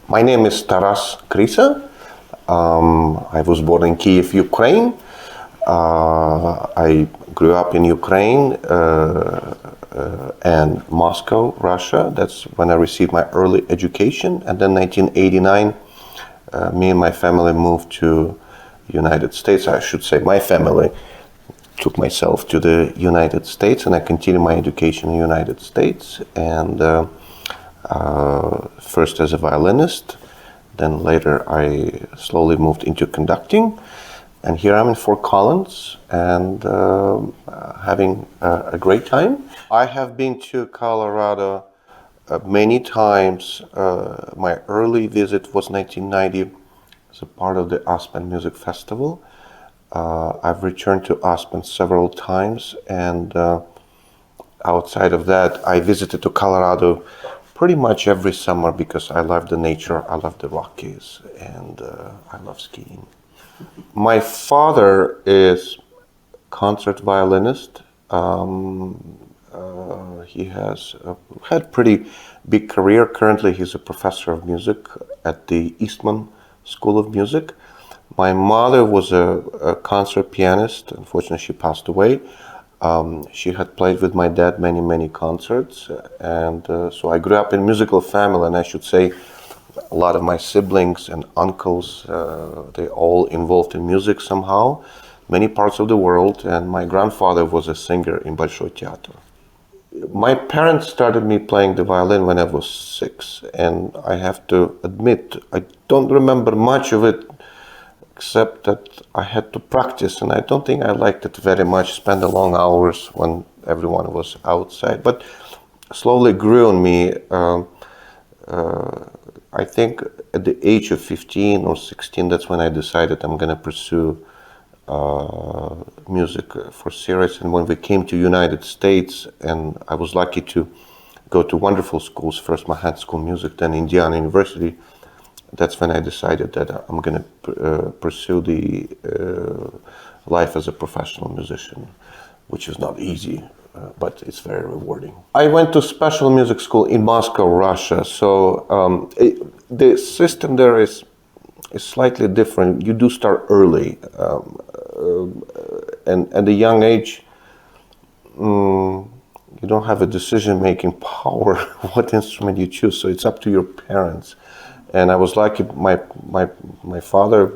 My name is Taras Krysa. I was born in Kiev, Ukraine. I grew up in Ukraine and Moscow, Russia. That's when I received my early education. And then 1989, me and my family moved to United States. I should say my family took myself to the United States, and I continued my education in the United States. And first as a violinist, then later I slowly moved into conducting. And here I'm in Fort Collins and having a great time. I have been to Colorado many times. My early visit was 1990 as a part of the Aspen Music Festival. I've returned to Aspen several times, and outside of that, I visited to Colorado pretty much every summer because I love the nature, I love the Rockies, and I love skiing. My father is concert violinist. He has had pretty big career. Currently, he's a professor of music at the Eastman School of Music. My mother was a concert pianist. Unfortunately, she passed away. She had played with my dad many concerts, and so I grew up in a musical family, and I should say a lot of my siblings and uncles, they all involved in music somehow, many parts of the world, and my grandfather was a singer in Большой Театр. My parents started me playing the violin when I was 6, and I have to admit, I don't remember much of it, except that I had to practice, and I don't think I liked it very much, spend the long hours when everyone was outside, but slowly grew on me. I think at the age of 15 or 16, that's when I decided I'm going to pursue music for serious. And when we came to United States, and I was lucky to go to wonderful schools, first Manhattan School of Music, then Indiana University, that's when I decided that I'm going to pursue the life as a professional musician, which is not easy, but it's very rewarding. I went to special music school in Moscow, Russia. So the system there is slightly different. You do start early, and at a young age, you don't have a decision-making power what instrument you choose. So it's up to your parents. And I was lucky. My father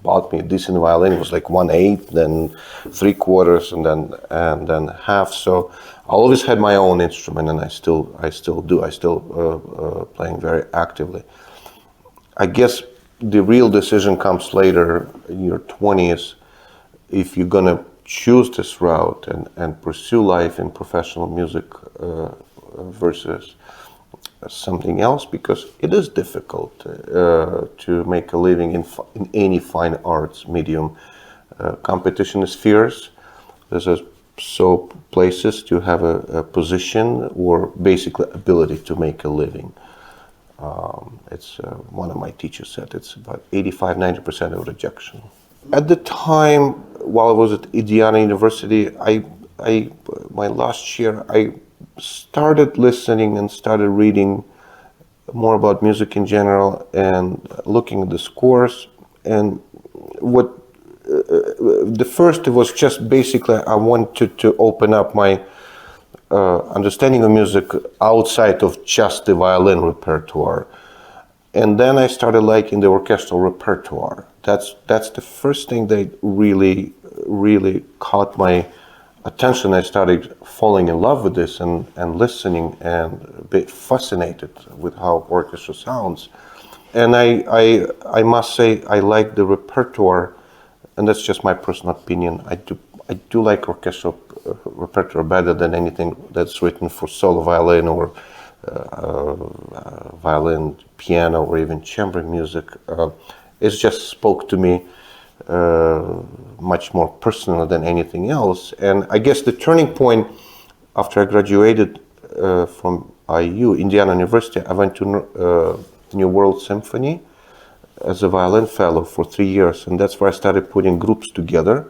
bought me a decent violin. It was like 1/8, then 3/4, and then half. So I always had my own instrument, and I still do. I still playing very actively. I guess the real decision comes later in your 20s, if you're gonna choose this route and pursue life in professional music versus something else, because it is difficult to make a living in any fine arts medium. Competition is fierce. There's so places to have a position or basically ability to make a living. It's one of my teachers said it's about 85-90% of rejection. At the time, while I was at Indiana University, my last year I started listening and started reading more about music in general and looking at the scores. And what the first was just basically I wanted to open up my understanding of music outside of just the violin repertoire. And then I started liking the orchestral repertoire. That's the first thing that really caught my attention. I started falling in love with this and listening and a bit fascinated with how orchestra sounds. And I must say I like the repertoire, and that's just my personal opinion. I do like orchestral repertoire better than anything that's written for solo violin or violin, piano, or even chamber music. It just spoke to me much more personal than anything else. And I guess the turning point after I graduated from IU, Indiana University, I went to New World Symphony as a violin fellow for 3 years, and that's where I started putting groups together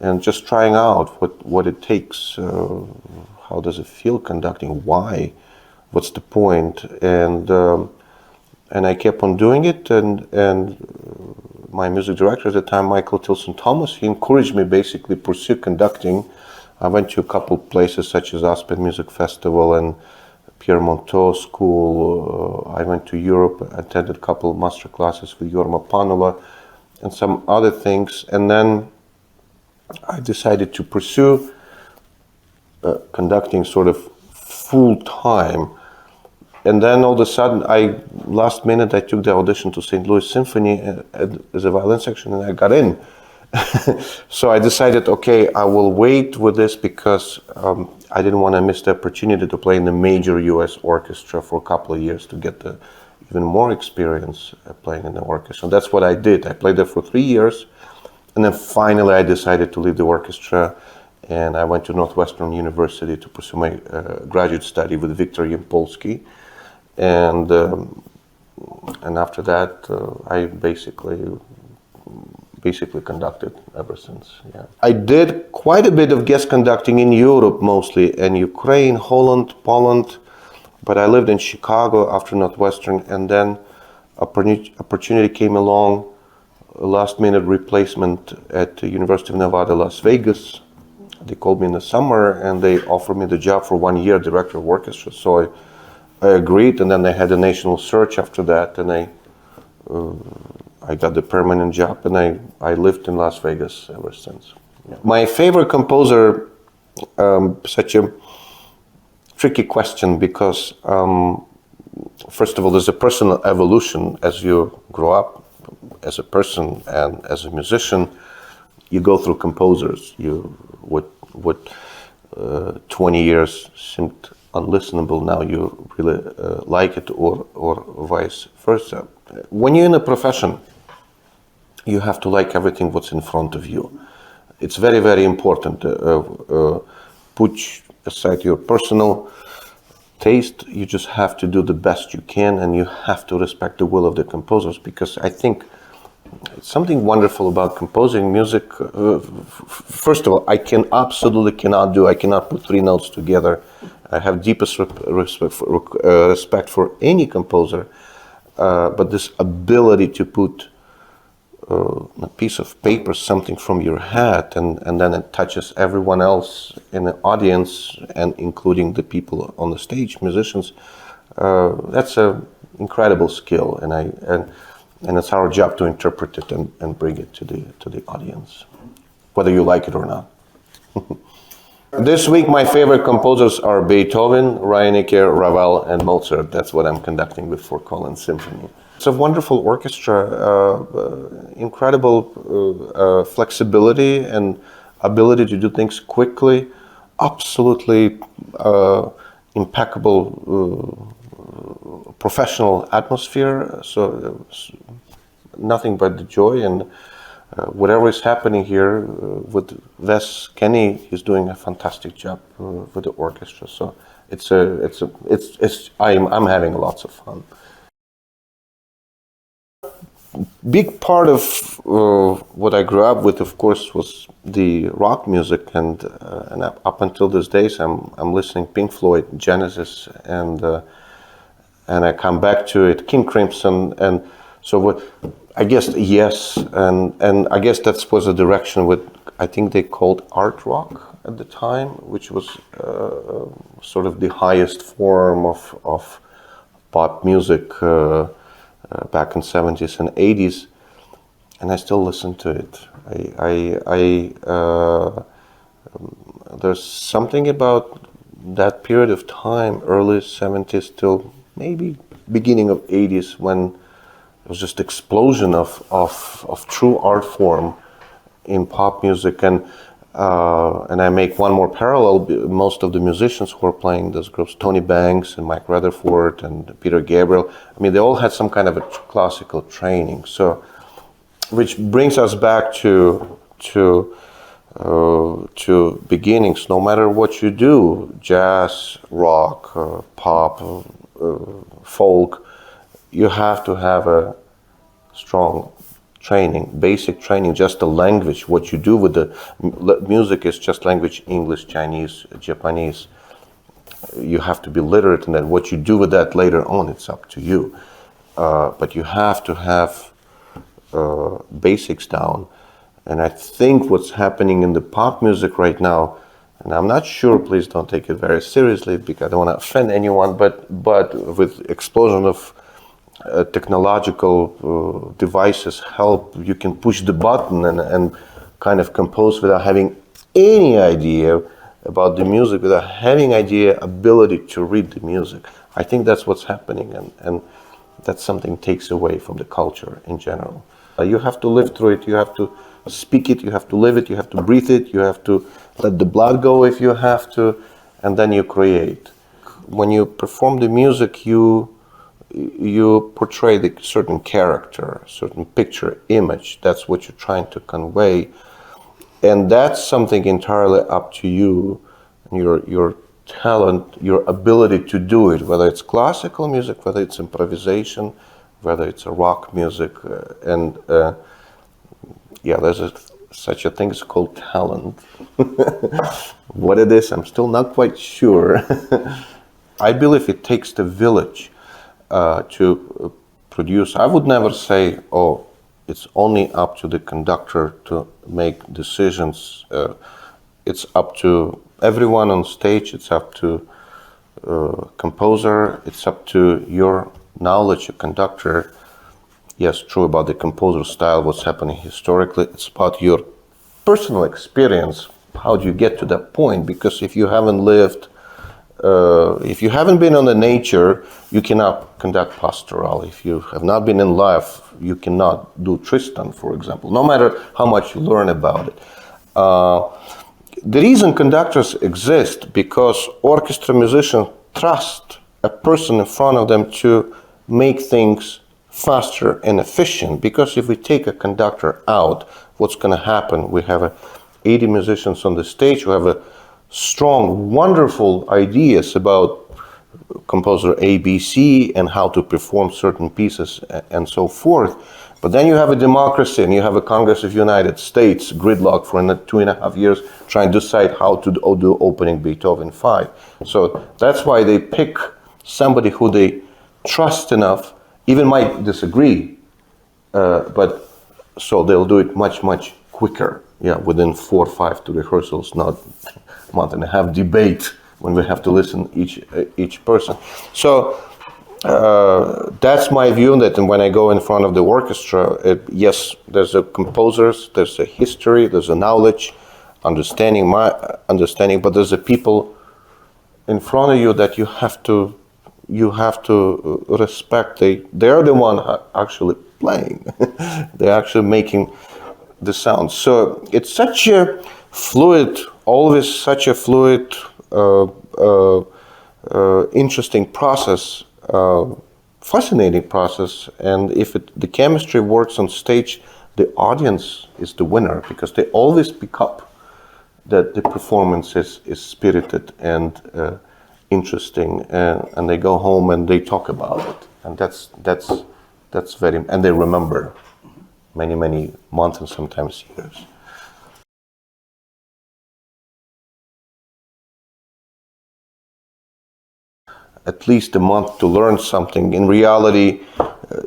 and just trying out what it takes, how does it feel conducting, why, what's the point. And And I kept on doing it, and my music director at the time, Michael Tilson Thomas, he encouraged me basically pursue conducting. I went to a couple places such as Aspen Music Festival and Pierre Monteau School. I went to Europe, attended a couple of master classes with Jorma Panula and some other things. And then I decided to pursue conducting sort of full time. And then all of a sudden, last minute, I took the audition to St. Louis Symphony as a violin section, and I got in. So I decided, okay, I will wait with this because I didn't want to miss the opportunity to play in the major U.S. orchestra for a couple of years to get the even more experience playing in the orchestra. And that's what I did. I played there for 3 years, and then finally I decided to leave the orchestra, and I went to Northwestern University to pursue my graduate study with Viktor Yampolsky. And after that, I basically conducted ever since. Yeah, I did quite a bit of guest conducting in Europe, mostly in Ukraine, Holland, Poland. But I lived in Chicago after Northwestern, and then opportunity came along, a last-minute replacement at the University of Nevada, Las Vegas. They called me in the summer, and they offered me the job for 1 year, director of orchestra. So I agreed, and then they had a national search after that, and I got the permanent job, and I lived in Las Vegas ever since. Yeah. My favorite composer, such a tricky question because, first of all, there's a personal evolution as you grow up as a person and as a musician. You go through composers. What 20 years seemed unlistenable, now you really like it, or vice versa. When you're in a profession, you have to like everything what's in front of you. It's very, very important. Put aside your personal taste. You just have to do the best you can, and you have to respect the will of the composers, because I think something wonderful about composing music. First of all, I cannot put 3 notes together. I have deepest respect for any composer, but this ability to put a piece of paper, something from your head, and then it touches everyone else in the audience, and including the people on the stage, musicians, that's an incredible skill, and it's our job to interpret it and bring it to the audience, whether you like it or not. This week, my favorite composers are Beethoven, Reinecke, Ravel, and Mozart. That's what I'm conducting with Fort Collins Symphony. It's a wonderful orchestra, incredible flexibility and ability to do things quickly, absolutely impeccable professional atmosphere. So nothing but the joy, and whatever is happening here with Wes Kenny, he's doing a fantastic job with the orchestra. So I'm having lots of fun. Big part of what I grew up with, of course, was the rock music, and up until these days, I'm listening Pink Floyd, Genesis, and I come back to it, King Crimson, and so what. I guess yes, and I guess that was a direction with, I think they called art rock at the time, which was sort of the highest form of pop music back in 70s and 80s, and I still listen to it. There's something about that period of time, early 70s till maybe beginning of 80s, when it was just explosion of true art form in pop music, and I make one more parallel. Most of the musicians who are playing those groups, Tony Banks and Mike Rutherford and Peter Gabriel, I mean, they all had some kind of a classical training. So, which brings us back to beginnings. No matter what you do, jazz, rock, pop, folk, you have to have a strong training, basic training, just the language. What you do with the music is just language, English, Chinese, Japanese. You have to be literate in that. What you do with that later on, it's up to you. but you have to have basics down. And I think what's happening in the pop music right now, and I'm not sure, please don't take it very seriously because I don't want to offend anyone, but with explosion of technological devices help, you can push the button and kind of compose without having any idea about the music, without having ability to read the music. I think that's what's happening, and that's something takes away from the culture in general. You have to live through it, you have to speak it, you have to live it, you have to breathe it, you have to let the blood go if you have to, and then you create. When you perform the music, you portray the certain character, certain picture, image. That's what you're trying to convey, and that's something entirely up to you, your talent, your ability to do it, whether it's classical music, whether it's improvisation, whether it's a rock music, there's such a thing as called talent. What it is, I'm still not quite sure. I believe it takes the village to produce. I would never say, oh, it's only up to the conductor to make decisions. It's up to everyone on stage, it's up to composer, it's up to your knowledge, a conductor. Yes, true about the composer style, what's happening historically. It's about your personal experience. How do you get to that point? Because if you haven't lived, if you haven't been on the nature, you cannot conduct pastoral. If you have not been in life, you cannot do Tristan, for example, no matter how much you learn about it. The reason conductors exist because orchestra musicians trust a person in front of them to make things faster and efficient, because if we take a conductor out, what's going to happen? We have 80 musicians on the stage who have a strong, wonderful ideas about composer A, B, C and how to perform certain pieces and so forth. But then you have a democracy and you have a Congress of United States gridlock for 2.5 years trying to decide how to do opening Beethoven 5. So that's why they pick somebody who they trust enough, even might disagree, but so they'll do it much, much quicker. Yeah, within 4 or 5 to rehearsals, not a month and a half debate when we have to listen each person. So that's my view on that. And when I go in front of the orchestra, yes, there's a composers, there's a history, there's a knowledge, understanding, but there's a people in front of you that you have to respect. They're the one actually playing. They're actually making the sound. So it's such a fluid, always such a fluid, interesting process, fascinating process. And if the chemistry works on stage, the audience is the winner, because they always pick up that the performance is spirited and interesting, and they go home and they talk about it, and that's very, and they remember many months and sometimes years. At least a month to learn something. In reality,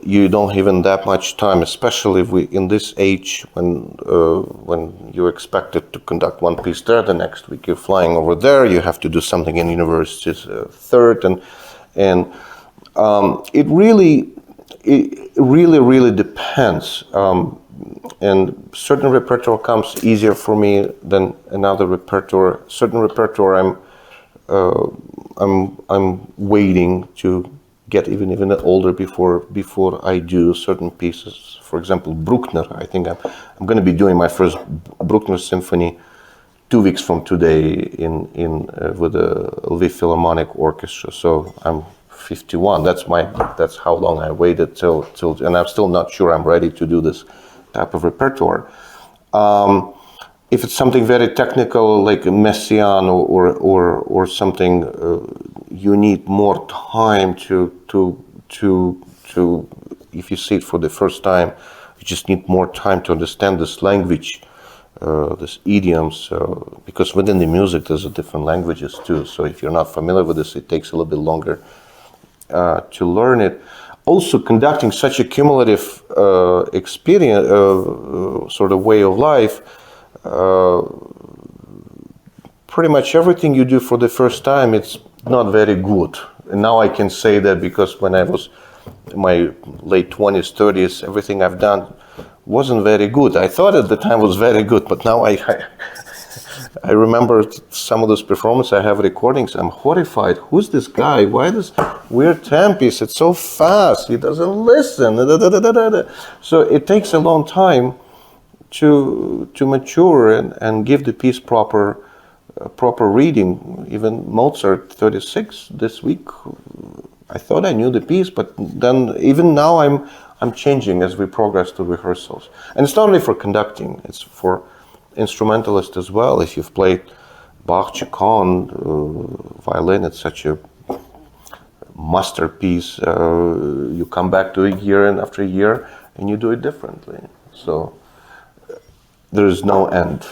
you don't even that much time, especially in this age when you're expected to conduct one piece there, the next week you're flying over there, you have to do something in university's third, and it really depends. And certain repertoire comes easier for me than another repertoire. Certain repertoire I'm waiting to get even older before I do certain pieces. For example, Bruckner. I think I'm going to be doing my first Bruckner symphony 2 weeks from today with the Lviv Philharmonic Orchestra. So I'm 51. That's how long I waited till, and I'm still not sure I'm ready to do this type of repertoire. If it's something very technical like Messiaen or something, you need more time to if you see it for the first time, you just need more time to understand this language, this idioms, because within the music there's different languages too. So if you're not familiar with this, it takes a little bit longer to learn it. Also, conducting such a cumulative experience, sort of way of life, pretty much everything you do for the first time, it's not very good. And now I can say that because when I was in my late 20s, 30s, everything I've done wasn't very good. I thought at the time was very good, but now I remember some of those performances. I have recordings. I'm horrified. Who's this guy? Why this weird tempies? It's so fast. He doesn't listen. So it takes a long time to mature and give the piece proper reading. Even Mozart 36 this week, I thought I knew the piece, but then even now I'm changing as we progress to rehearsals. And it's not only for conducting, it's for instrumentalist as well. If you've played Bach, Chaconne, violin, it's such a masterpiece. You come back to it year and after year and you do it differently. So there is no end.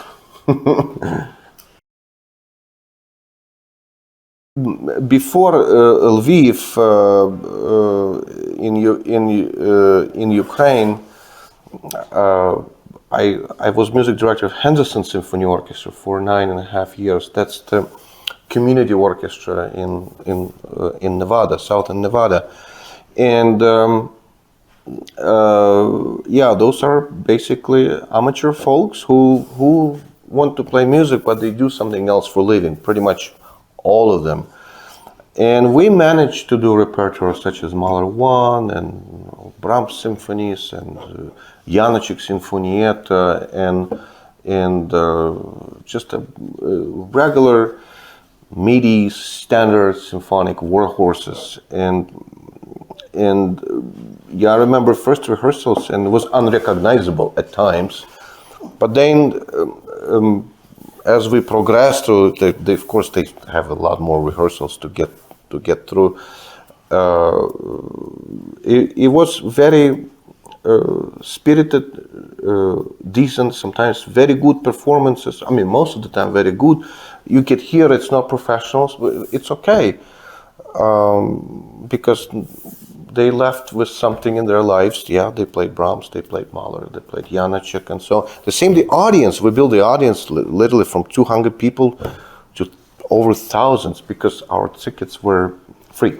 Before Lviv, in Ukraine, I was music director of Henderson Symphony Orchestra for 9.5 years. That's the community orchestra in Nevada, southern Nevada, and yeah, those are basically amateur folks who want to play music, but they do something else for a living. Pretty much all of them. And we managed to do repertoire such as Mahler 1 and Brahms symphonies and Janacek Sinfonietta and just a regular MIDI standard symphonic workhorses. And yeah, I remember first rehearsals and it was unrecognizable at times. But then as we progress through, of course, they have a lot more rehearsals to get through. It was very spirited, decent, sometimes very good performances. I mean, most of the time very good. You could hear it's not professionals, but it's okay because they left with something in their lives. Yeah, they played Brahms, they played Mahler, they played Janacek, and so the audience. We built the audience literally from 200 people to over thousands because our tickets were free.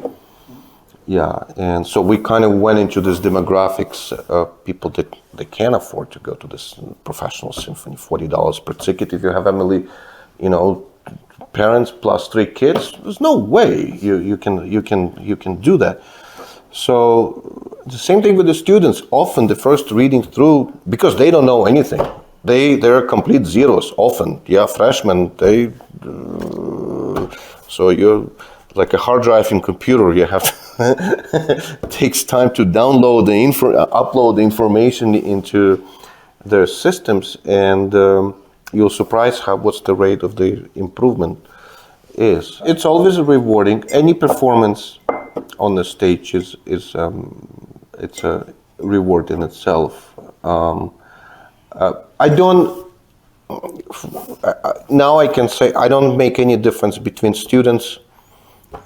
Yeah, and so we kind of went into this demographics of people that they can't afford to go to this professional symphony. $40 per ticket. If you have family, parents plus 3 kids, there's no way you can do that. So the same thing with the students. Often the first reading through, because they don't know anything, they're complete zeros. Often, yeah, freshmen. So you're like a hard drive in computer. You have it takes time to download upload the information into their systems, and you'll surprise what's the rate of the improvement is. It's always rewarding. Any performance on the stage is it's a reward in itself. I don't. Now I can say I don't make any difference between students,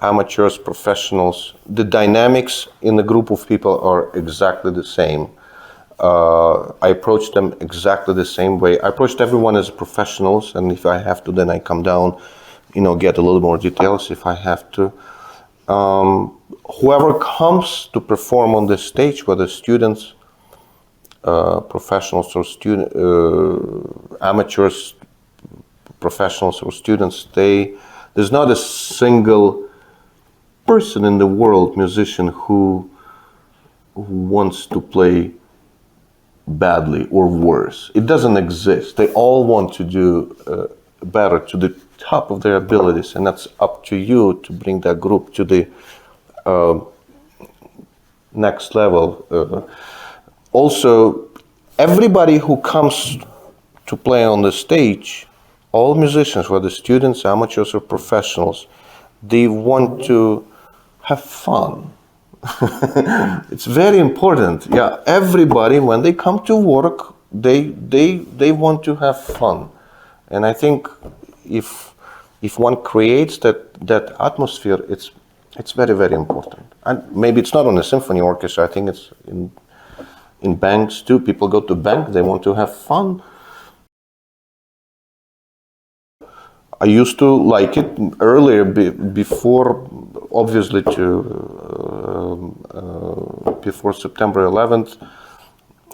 amateurs, professionals. The dynamics in the group of people are exactly the same. I approach them exactly the same way. I approached everyone as professionals, and if I have to, then I come down, get a little more details if I have to. Whoever comes to perform on the stage, whether students, professionals or amateurs, professionals or students, there's not a single person in the world, musician, who wants to play badly or worse. It doesn't exist. They all want to do better, to the top of their abilities, and that's up to you to bring that group to the next level. Also, everybody who comes to play on the stage, all musicians, whether students, amateurs, or professionals, they want to have fun. It's very important. Yeah, everybody, when they come to work, they want to have fun. And I think if one creates that atmosphere, It's very, very important. And maybe it's not on a symphony orchestra. I think it's in banks too. People go to bank, they want to have fun. I used to like it earlier, before, obviously, before September 11th,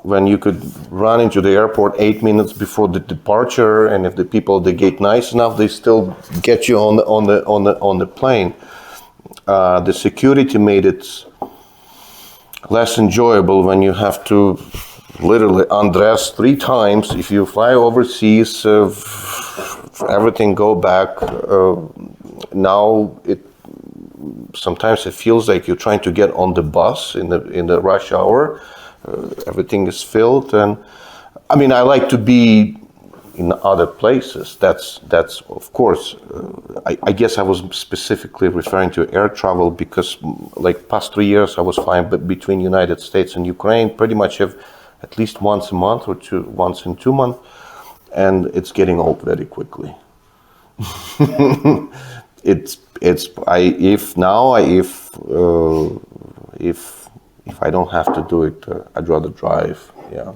when you could run into the airport 8 minutes before the departure, and if the people at the gate nice enough, they still get you on the plane. The security made it less enjoyable when you have to literally undress 3 times. If you fly overseas, everything go back. Now sometimes it feels like you're trying to get on the bus in the rush hour. Everything is filled, and I mean, I like to be in other places. That's of course. I guess I was specifically referring to air travel because, like, past 3 years I was flying between United States and Ukraine pretty much at least once a month or once in 2 months, and it's getting old very quickly. If I don't have to do it, I'd rather drive. Yeah.